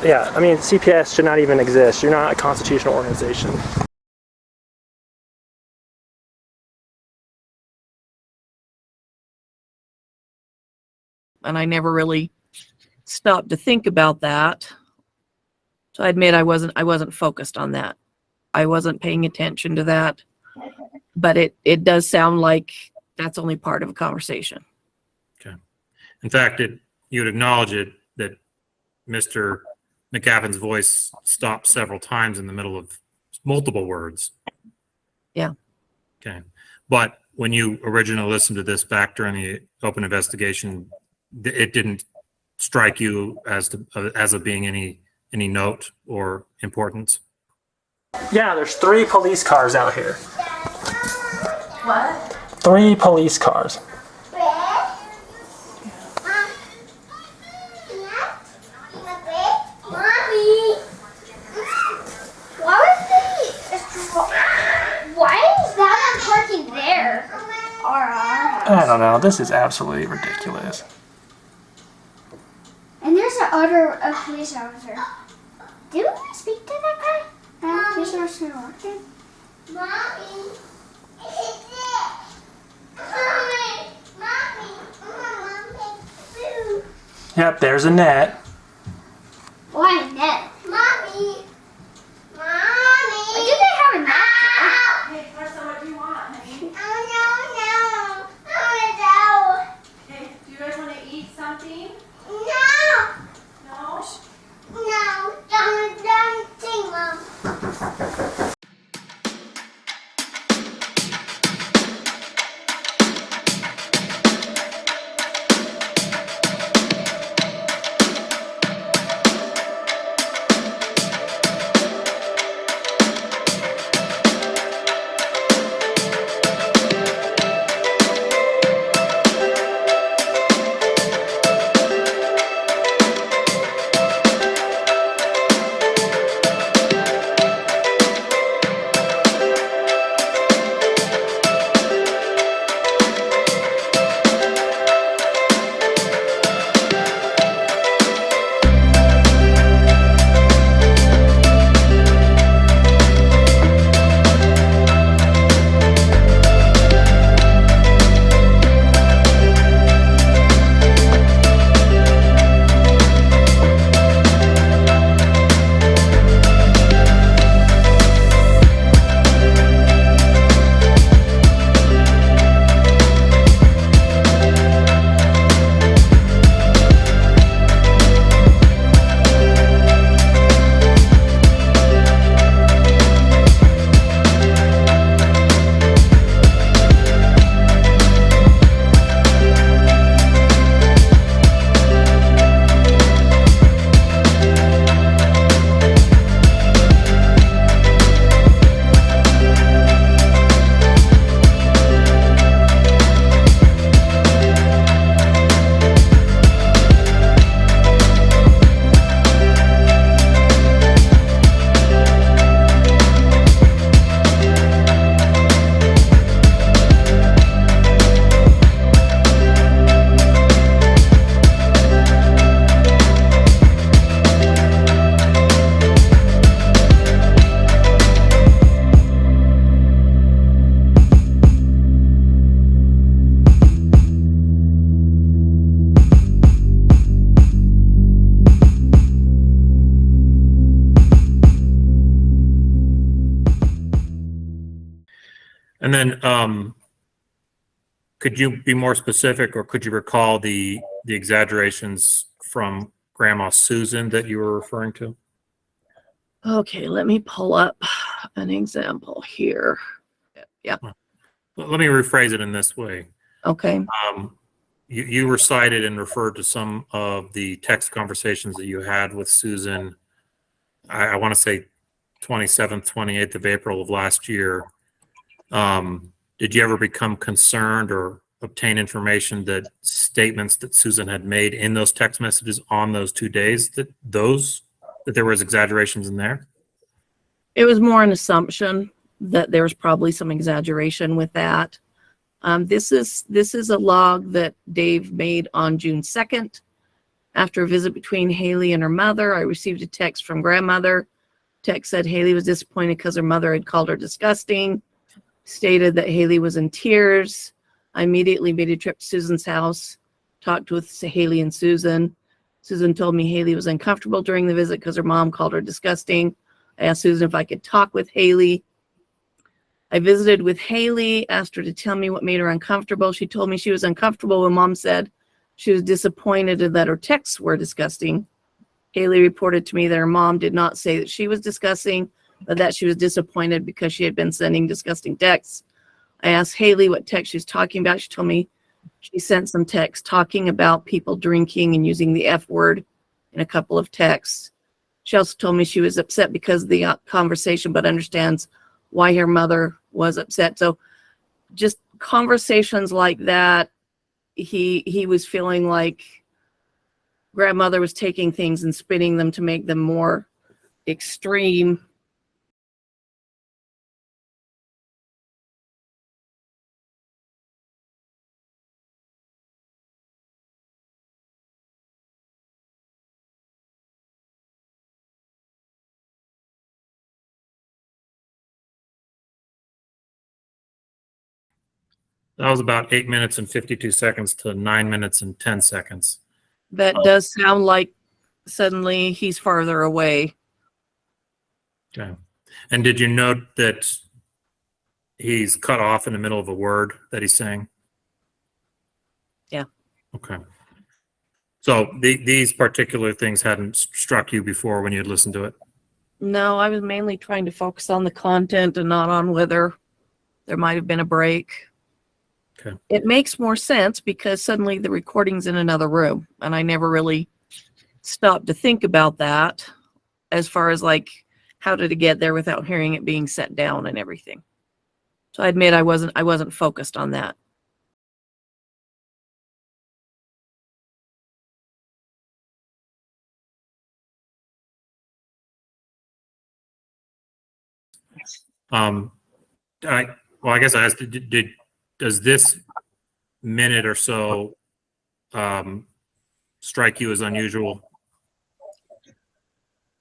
Yeah, I mean, CPS should not even exist. You're not a constitutional organization. And I never really stopped to think about that. So I admit I wasn't focused on that. I wasn't paying attention to that. But it does sound like that's only part of a conversation. Okay. In fact, you'd acknowledge it that Mr. McGavin's voice stopped several times in the middle of multiple words. Yeah. Okay. But when you originally listened to this back during the open investigation, it didn't strike you as of being any note or importance? Yeah, there's 3 police cars out here. What? 3 police cars. I don't know. This is absolutely ridiculous. And there's a police officer. Do you want to speak to that guy? Police officer walked in. Mommy. Yep, there's Annette. Why Annette? Mommy. Why do they have a net? Hey, Carson, what do you want, honey? No. Okay, do you guys want to eat something? No. No? No. Don't sing, Mom. And then, could you be more specific, or could you recall the exaggerations from Grandma Susan that you were referring to? Okay, let me pull up an example here. Yeah. Let me rephrase it in this way. Okay. You recited and referred to some of the text conversations that you had with Susan. I want to say 27th, 28th of April of last year. Did you ever become concerned or obtain information that statements that Susan had made in those text messages on those 2 days, that there was exaggerations in there? It was more an assumption that there was probably some exaggeration with that. This is a log that Dave made on June 2nd. After a visit between Haley and her mother, I received a text from grandmother. Text said Haley was disappointed because her mother had called her disgusting, stated that Haley was in tears. I immediately made a trip to Susan's house, talked with Haley and Susan. Susan told me Haley was uncomfortable during the visit because her mom called her disgusting. I asked Susan if I could talk with Haley. I visited with Haley, asked her to tell me what made her uncomfortable. She told me she was uncomfortable when mom said she was disappointed and that her texts were disgusting. Haley reported to me that her mom did not say that she was disgusting, but that she was disappointed because she had been sending disgusting texts. I asked Haley what text she was talking about. She told me she sent some texts talking about people drinking and using the F word in a couple of texts. She also told me she was upset because of the conversation, but understands why her mother was upset. So just conversations like that, he was feeling like grandmother was taking things and spinning them to make them more extreme. That was about 8 minutes and 52 seconds to 9 minutes and 10 seconds. That does sound like suddenly he's farther away. Okay. And did you note that he's cut off in the middle of a word that he's saying? Yeah. Okay. So these particular things hadn't struck you before when you had listened to it? No, I was mainly trying to focus on the content and not on whether there might have been a break. Okay. It makes more sense because suddenly the recording's in another room, and I never really stopped to think about that as far as like how did it get there without hearing it being set down and everything. So I admit I wasn't focused on that. I guess I asked, does this minute or so strike you as unusual?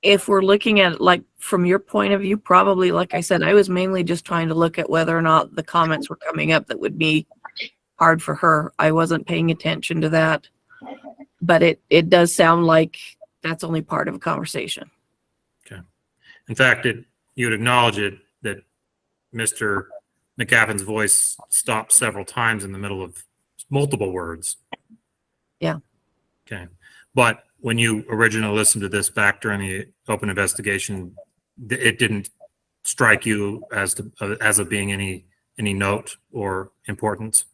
If we're looking at it like from your point of view, probably, like I said, I was mainly just trying to look at whether or not the comments were coming up that would be hard for her. I wasn't paying attention to that, but it does sound like that's only part of a conversation. Okay. In fact, you would acknowledge it that Mr. McGavin's voice stopped several times in the middle of multiple words. Yeah. Okay. But when you originally listened to this back during the open investigation, it didn't strike you as of being any note or importance?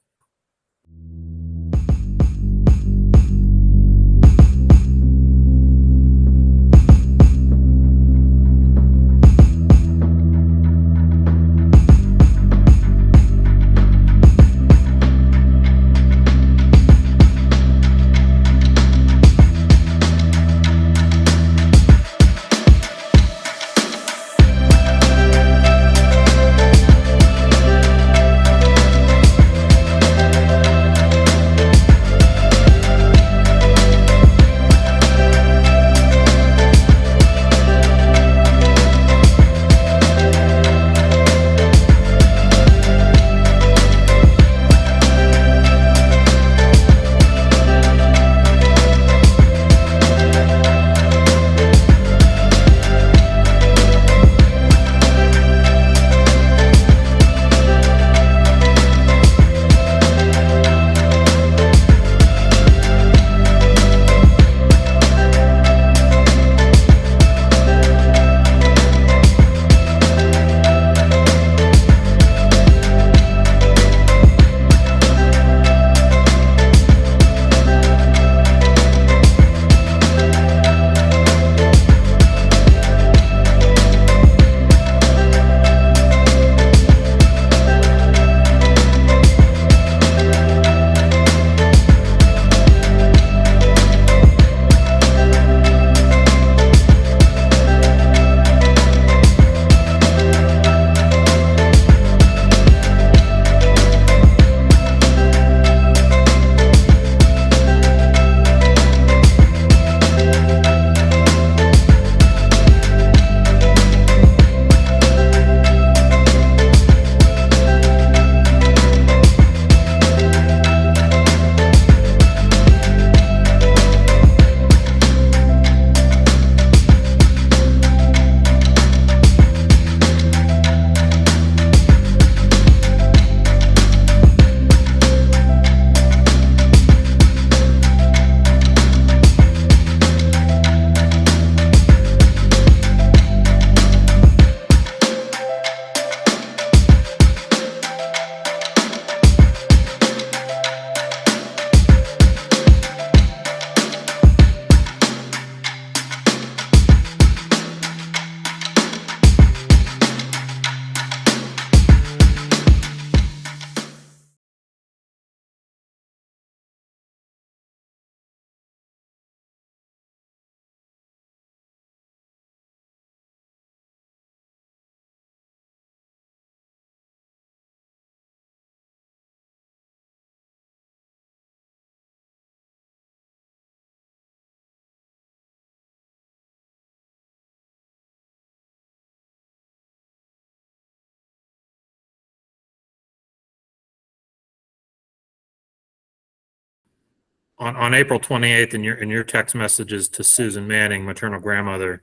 on April 28th in your text messages to Susan Manning, maternal grandmother,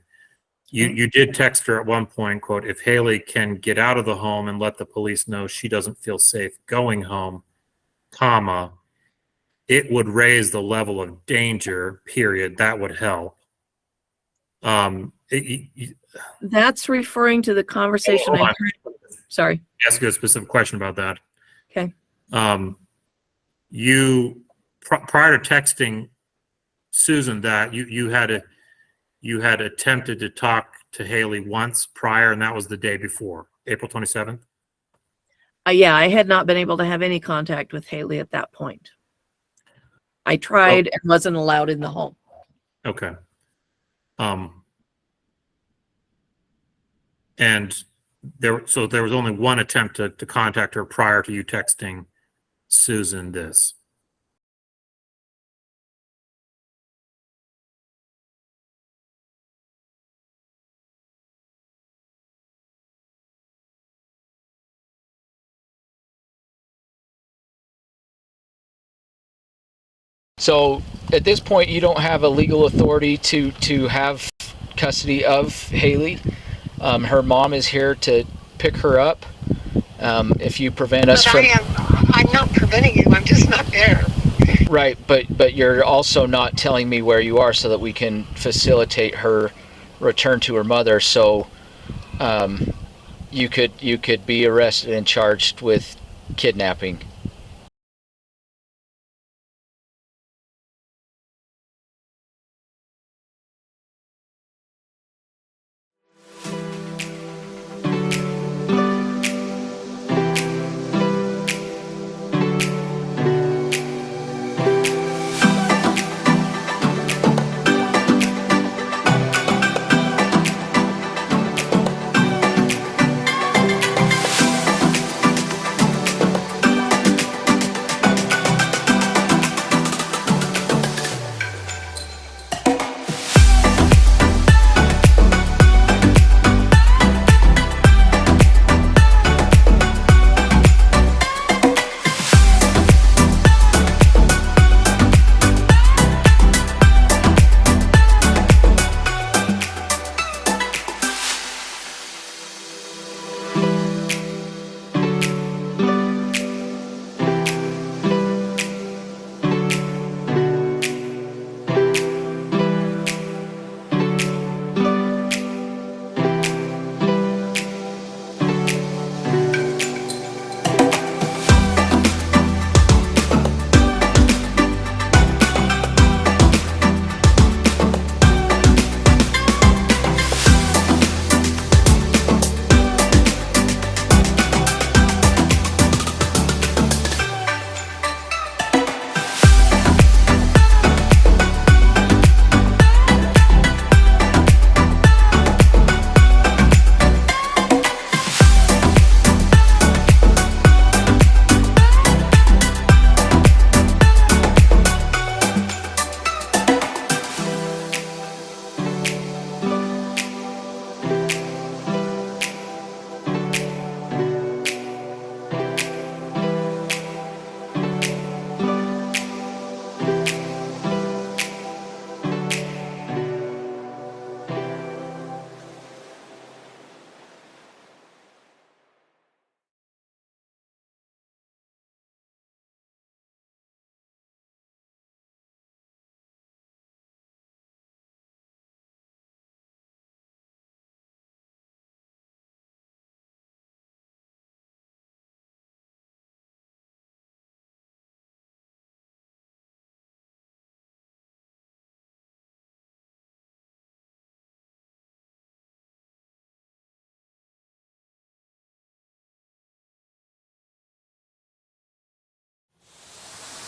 you did text her at one point, quote, if Haley can get out of the home and let the police know she doesn't feel safe going home, comma, it would raise the level of danger, period. That would help. That's referring to the conversation I heard. Sorry. Ask you a specific question about that. Okay. You prior to texting Susan that you had attempted to talk to Haley once prior, and that was the day before, April 27th. Yeah, I had not been able to have any contact with Haley at that point. I tried and wasn't allowed in the home. Okay. And there was only one attempt to contact her prior to you texting Susan this. So at this point, you don't have a legal authority to have custody of Haley. Her mom is here to pick her up. If you prevent us from... I'm not preventing you. I'm just not there. Right, but you're also not telling me where you are so that we can facilitate her return to her mother. So you could be arrested and charged with kidnapping.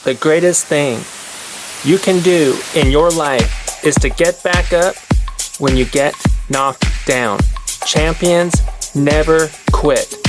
The greatest thing you can do in your life is to get back up when you get knocked down. Champions never quit.